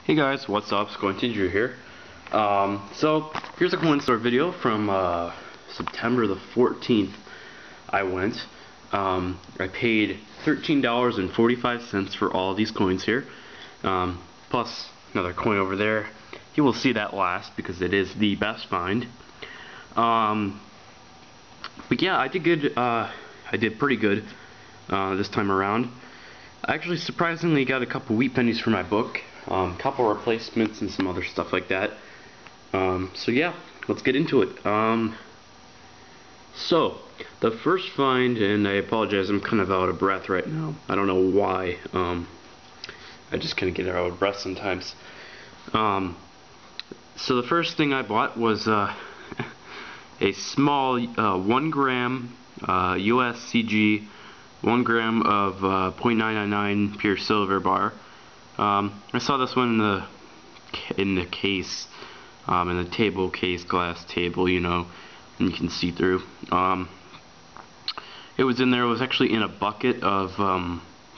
Hey guys, what's up? Squintinger here. So here's a coin store video from September the 14th. I went. I paid $13.45 for all of these coins here, plus another coin over there. You will see that last because it is the best find. But yeah, I did good. I did pretty good this time around. I actually surprisingly got a couple wheat pennies for my book. Couple replacements and some other stuff like that. So yeah, let's get into it. So the first find, and I apologize, I'm kind of out of breath right now. I don't know why. I just kind of get out of breath sometimes. So the first thing I bought was a small 1 gram USCG 1 gram of 0.999 pure silver bar. I saw this one in the case, in the table case, glass table, you know, and you can see through. It was in there. It was actually in a bucket of.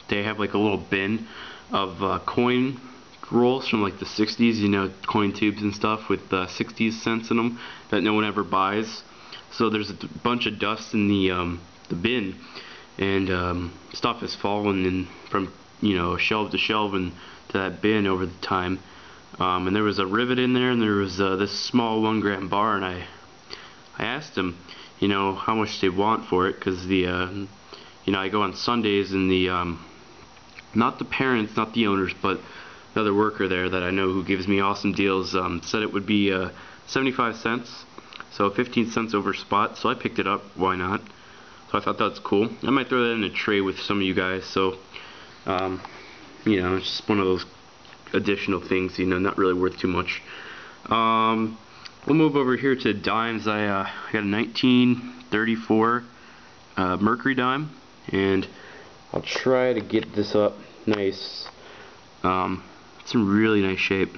They have like a little bin of coin rolls from like the 60s, you know, coin tubes and stuff with 60s cents in them that no one ever buys. So there's a bunch of dust in the bin, and stuff has fallen in from, you know, shelf to shelf and to that bin over the time. And there was a rivet in there, and there was this small 1 gram bar, and I asked them, you know, how much they want for it, because you know, I go on Sundays, and not the parents, not the owners, but another worker there that I know who gives me awesome deals, said it would be 75 cents, so 15 cents over spot. So I picked it up. Why not? So I thought that's cool. I might throw that in a tray with some of you guys. So you know, it's just one of those additional things, you know, not really worth too much. We'll move over here to dimes. I got a 1934 Mercury dime, and I'll try to get this up nice. It's in really nice shape.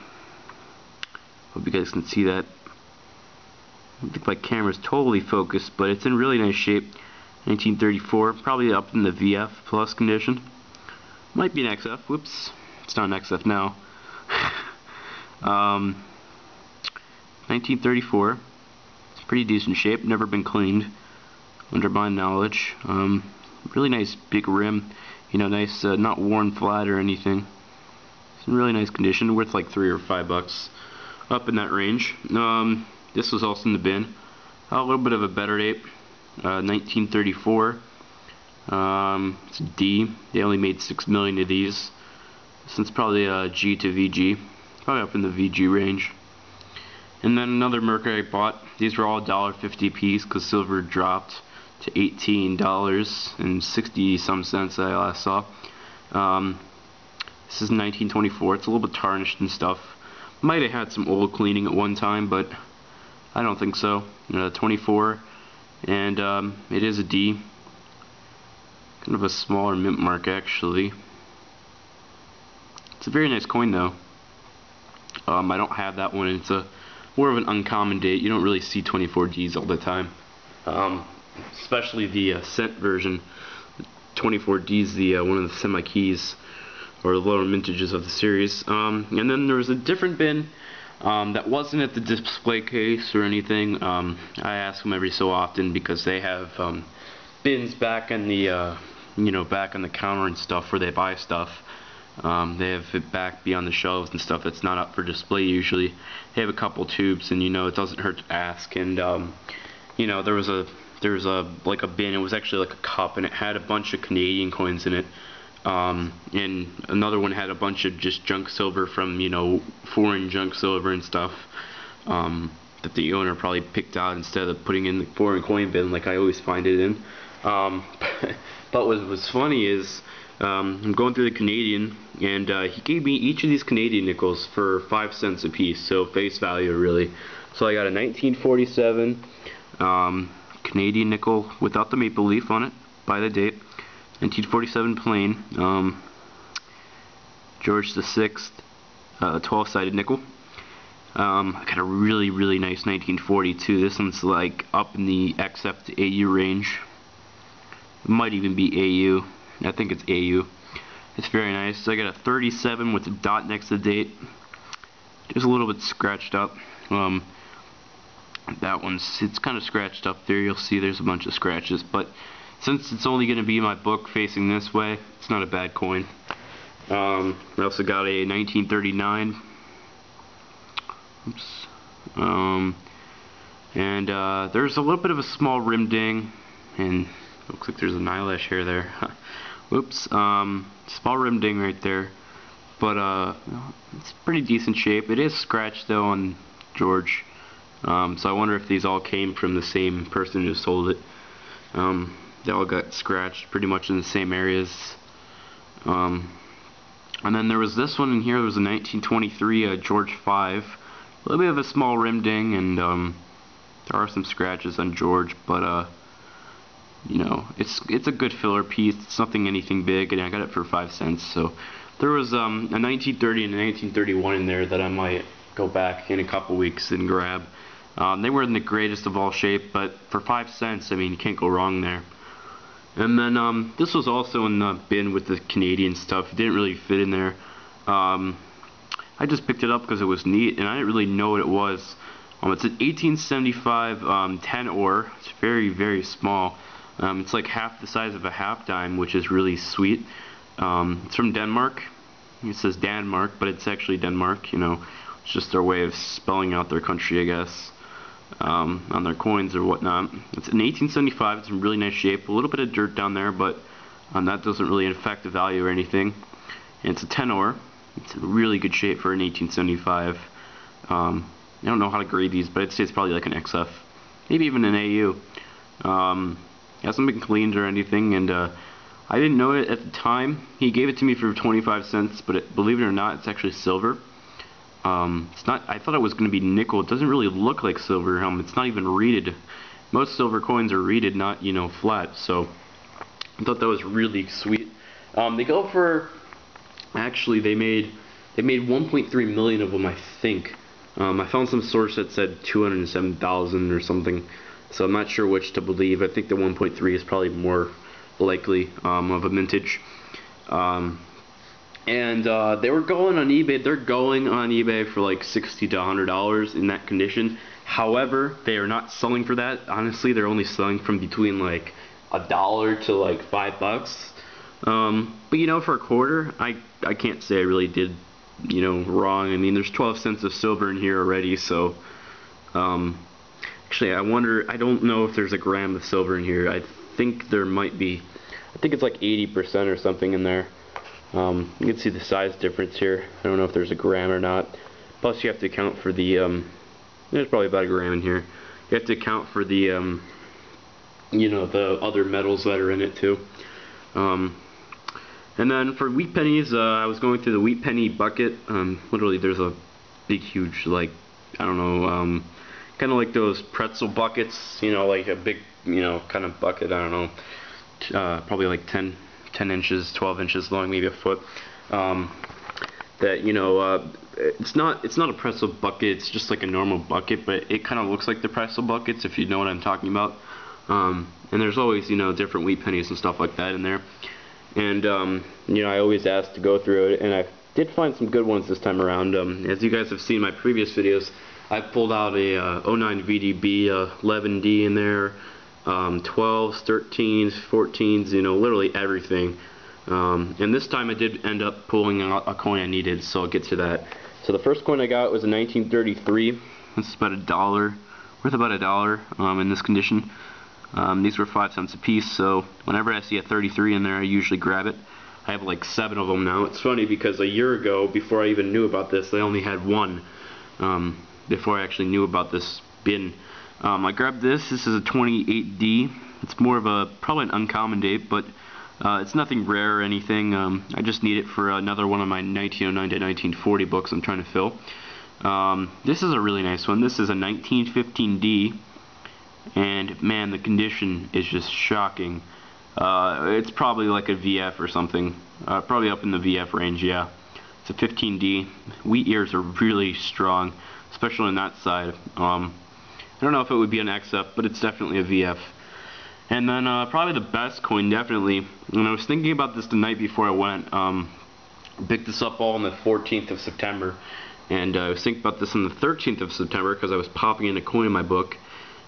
Hope you guys can see that. I don't think my camera's totally focused, but it's in really nice shape. 1934, probably up in the VF plus condition. Might be an XF. Whoops, it's not an XF now. 1934. It's pretty decent shape. Never been cleaned, under my knowledge. Really nice big rim. You know, nice, not worn flat or anything. It's in really nice condition. Worth like $3 or $5, up in that range. This was also in the bin. A little bit of a better date. 1934. It's a D. They only made 6 million of these. So it's probably a G to VG. Probably up in the VG range. And then another Mercury I bought. These were all $1.50 a piece because silver dropped to $18.60 some cents I last saw. This is 1924. It's a little bit tarnished and stuff. Might have had some oil cleaning at one time, but I don't think so. 24. And it is a D. Kind of a smaller mint mark, actually. It's a very nice coin, though. I don't have that one. It's a more of an uncommon date. You don't really see 24Ds all the time, especially the cent version. 24D's the one of the semi-keys, or the lower mintages of the series. And then there was a different bin that wasn't at the display case or anything. I ask them every so often because they have bins back in the you know, back on the counter and stuff where they buy stuff. They have it back beyond the shelves and stuff that's not up for display usually. They have a couple tubes, and you know, it doesn't hurt to ask. And you know, there was a like a bin. It was actually like a cup, and it had a bunch of Canadian coins in it. And another one had a bunch of just junk silver from, you know, foreign junk silver and stuff, that the owner probably picked out instead of putting in the foreign coin bin like I always find it in. But what was funny is I'm going through the Canadian, and he gave me each of these Canadian nickels for 5 cents a piece, so face value really. So I got a 1947 Canadian nickel without the maple leaf on it, by the date. 1947 plain, George VI, 12-sided nickel. I got a really nice 1942. This one's like up in the XF to AU range. It might even be AU. I think it's AU. It's very nice. So I got a 37 with a dot next to the date. Just a little bit scratched up. That it's kind of scratched up there. You'll see there's a bunch of scratches, but since it's only going to be my book facing this way, it's not a bad coin. I also got a 1939. Oops. There's a little bit of a small rim ding, and looks like there's an eyelash hair there. Whoops. Small rim ding right there, but it's pretty decent shape. It is scratched though on George, so I wonder if these all came from the same person who sold it. They all got scratched pretty much in the same areas. And then there was this one in here. There was a 1923 George 5. A little bit of a small rim ding, and there are some scratches on George, but you know, it's a good filler piece. It's nothing anything big, and I got it for 5 cents. So there was a 1930 and a 1931 in there that I might go back in a couple weeks and grab. They weren't the greatest of all shape, but for 5 cents, I mean, you can't go wrong there. And then this was also in the bin with the Canadian stuff. It didn't really fit in there. I just picked it up because it was neat, and I didn't really know what it was. It's an 1875 10 ore. It's very, very small. It's like half the size of a half dime, which is really sweet. It's from Denmark. It says Denmark, but it's actually Denmark. You know, it's just their way of spelling out their country, I guess, on their coins or whatnot. It's in 1875. It's in really nice shape. A little bit of dirt down there, but that doesn't really affect the value or anything. And it's a 10 ore. It's in really good shape for an 1875. I don't know how to grade these, but I'd say it's probably like an XF, maybe even an AU. It hasn't been cleaned or anything, and I didn't know it at the time. He gave it to me for 25 cents, but believe it or not, it's actually silver. It's not. I thought it was going to be nickel. It doesn't really look like silver. It's not even reeded. Most silver coins are reeded, not, you know, flat. So I thought that was really sweet. They go for, actually they made 1.3 million of them, I think. I found some source that said 207,000 or something, so I'm not sure which to believe. I think the 1.3 is probably more likely of a mintage. They were going on eBay. They're going on eBay for like $60 to $100 in that condition. However, they are not selling for that. Honestly, they're only selling from between like $1 to like $5. But you know, for a quarter, I can't say I really did, you know, wrong. I mean, there's 12 cents of silver in here already, so actually I wonder, I don't know if there's a gram of silver in here. I think there might be. I think it's like 80% or something in there. You can see the size difference here. I don't know if there's a gram or not. Plus you have to account for the there's probably about a gram in here. You have to account for the you know, the other metals that are in it too. And then for wheat pennies, I was going through the wheat penny bucket. Literally, there's a big, huge, like, I don't know, kind of like those pretzel buckets, you know, like a big, you know, kind of bucket. I don't know, probably like 10 inches, 12 inches long, maybe a foot. That, you know, it's not a pretzel bucket. It's just like a normal bucket, but it kind of looks like the pretzel buckets, if you know what I'm talking about. And there's always, you know, different wheat pennies and stuff like that in there. And you know, I always ask to go through it, and I did find some good ones this time around. As you guys have seen in my previous videos, I pulled out a 09 VDB 11D in there, 12s, 13s, 14s, you know, literally everything. And this time I did end up pulling out a coin I needed, so I'll get to that. So the first coin I got was a 1933. This is about $1, worth about $1 in this condition. These were 5 cents a piece, so whenever I see a 33 in there, I usually grab it. I have like 7 of them now. It's funny because a year ago, before I even knew about this, I only had 1. Before I actually knew about this bin. I grabbed this. This is a 28D. It's more of a, probably an uncommon date, but it's nothing rare or anything. I just need it for another one of my 1909 to 1940 books I'm trying to fill. This is a really nice one. This is a 1915D. And man, the condition is just shocking. It's probably like a VF or something. Probably up in the VF range, yeah. It's a 15D. Wheat ears are really strong, especially on that side. I don't know if it would be an XF, but it's definitely a VF. And then probably the best coin, definitely. And I was thinking about this the night before I went. Picked this up all on the 14th of September. And I was thinking about this on the 13th of September because I was popping in a coin in my book.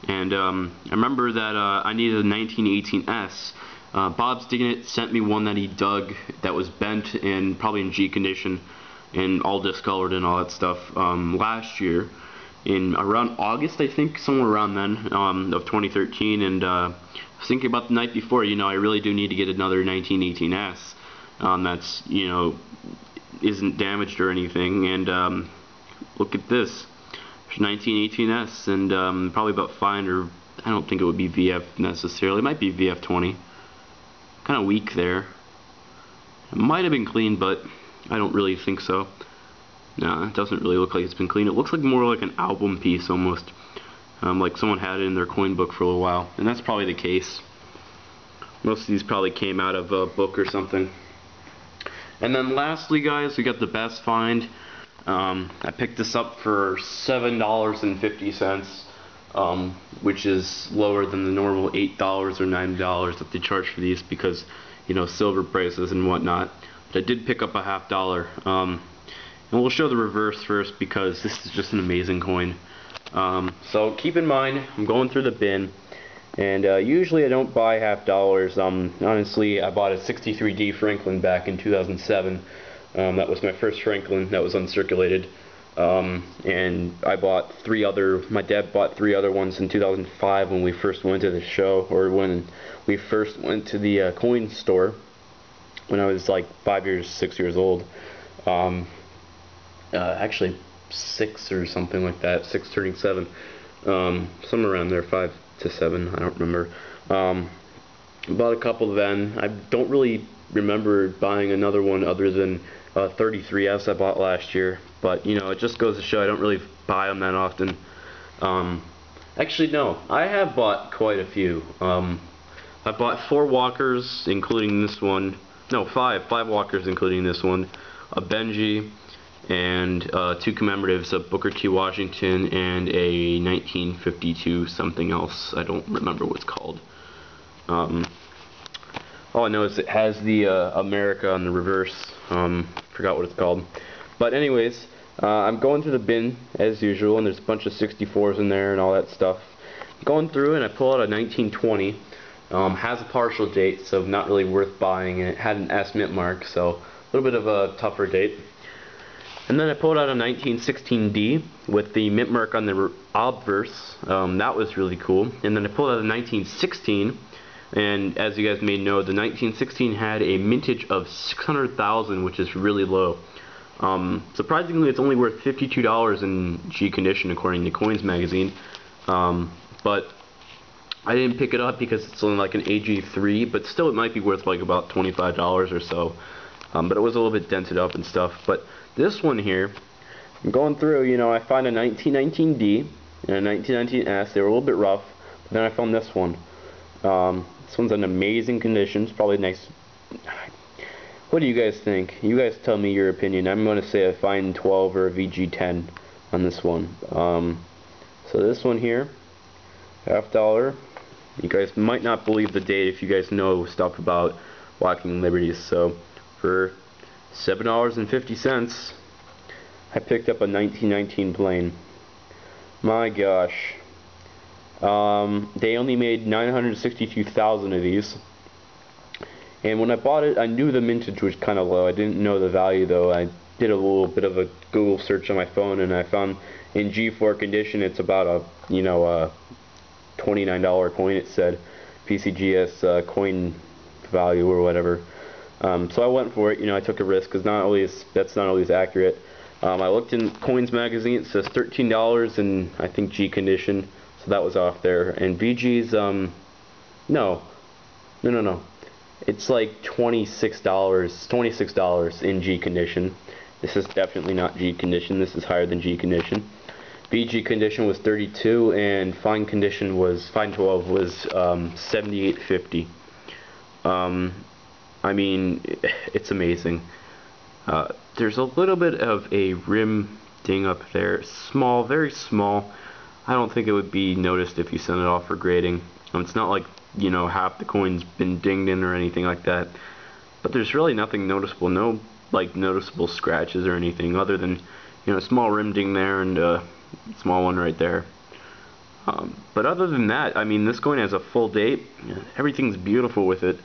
And I remember that I needed a 1918S. Bob's Digging It sent me one that he dug that was bent and probably in G condition and all discolored and all that stuff last year in around August, I think, somewhere around then, of 2013. And I was thinking about the night before, you know, I really do need to get another 1918S that's, you know, isn't damaged or anything. And look at this. 1918S, and probably about fine, or I don't think it would be VF necessarily. It might be VF20. Kind of weak there. It might have been clean, but I don't really think so. No, it doesn't really look like it's been clean. It looks like more like an album piece almost. Like someone had it in their coin book for a little while, and that's probably the case. Most of these probably came out of a book or something. And then lastly, guys, we got the best find. I picked this up for $7.50, which is lower than the normal $8 or $9 that they charge for these because, you know, silver prices and whatnot. But I did pick up a $half. And we'll show the reverse first because this is just an amazing coin. So keep in mind, I'm going through the bin, and usually I don't buy $half. Honestly, I bought a 63D Franklin back in 2007. That was my first Franklin that was uncirculated, and I bought my dad bought 3 other ones in 2005 when we first went to the show, or when we first went to the coin store when I was like 6 years old. Actually 6 or something like that, 6 turning 7, somewhere around there, 5 to 7, I don't remember. Bought a couple then. I don't really remember buying another one other than 33S I bought last year, but you know, it just goes to show I don't really buy them that often. Actually, no, I have bought quite a few. I bought 4 Walkers, including this one. No, 5 Walkers, including this one. A Benji, and 2 commemoratives, a Booker T. Washington and a 1952 something else. I don't remember what it's called. All I know is it has the America on the reverse. Forgot what it's called. But anyways, I'm going through the bin as usual, and there's a bunch of 64s in there and all that stuff. I'm going through and I pull out a 1920. Has a partial date, so not really worth buying, and it had an S mint mark, so a little bit of a tougher date. And then I pulled out a 1916D with the mint mark on the obverse. That was really cool. And then I pulled out a 1916. And as you guys may know, the 1916 had a mintage of 600,000, which is really low. Surprisingly, it's only worth $52 in G condition, according to Coins Magazine. But I didn't pick it up because it's only like an AG3, but still it might be worth like about $25 or so. But it was a little bit dented up and stuff. But this one here, I'm going through, you know, I find a 1919D and a 1919S. They were a little bit rough, but then I found this one. This one's in amazing condition. It's probably nice. What do you guys think? You guys tell me your opinion. I'm going to say a fine 12 or a VG10 on this one. So this one here, $half. You guys might not believe the date if you guys know stuff about Walking Liberties. So for $7.50, I picked up a 1919 plane. My gosh. They only made 962,000 of these, and when I bought it, I knew the mintage was kind of low. I didn't know the value though. I did a little bit of a Google search on my phone, and I found in G4 condition it's about a, you know, a $29 coin. It said PCGS coin value or whatever. So I went for it. You know, I took a risk because that's not always accurate. I looked in Coins Magazine. It says $13 in, I think, G condition. So that was off there. And VG's, no. It's like $26 in G condition. This is definitely not G condition. This is higher than G condition. VG condition was 32, and fine 12 was 78.50. I mean, it's amazing. There's a little bit of a rim ding up there. Small, very small. I don't think it would be noticed if you sent it off for grading. It's not like, you know, half the coin's been dinged in or anything like that. But there's really nothing noticeable. No, like, noticeable scratches or anything other than, You know, a small rim ding there and a small one right there. But other than that, I mean, this coin has a full date. Everything's beautiful with it.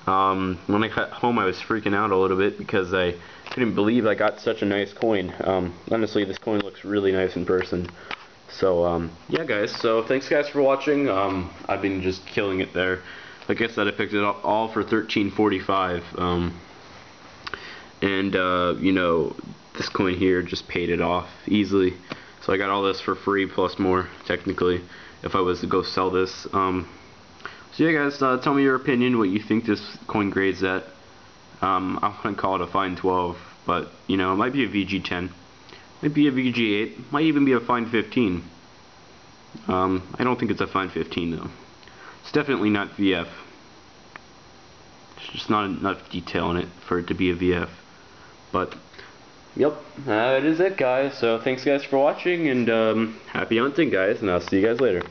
When I got home, I was freaking out a little bit because I couldn't believe I got such a nice coin. Honestly, this coin looks really nice in person. So, yeah, guys. So, thanks, guys, for watching. I've been just killing it there. Like I said, I picked it up all for $13.45. You know, this coin here just paid it off easily. So I got all this for free plus more, technically, if I was to go sell this. So yeah, guys, tell me your opinion, what you think this coin grades at. I'm going to call it a fine 12, but, you know, it might be a VG10. Might be a VG8. Might even be a fine 15. I don't think it's a fine 15, though. It's definitely not VF. There's just not enough detail in it for it to be a VF. But, yep, that is it, guys. So thanks, guys, for watching, and happy hunting, guys, and I'll see you guys later.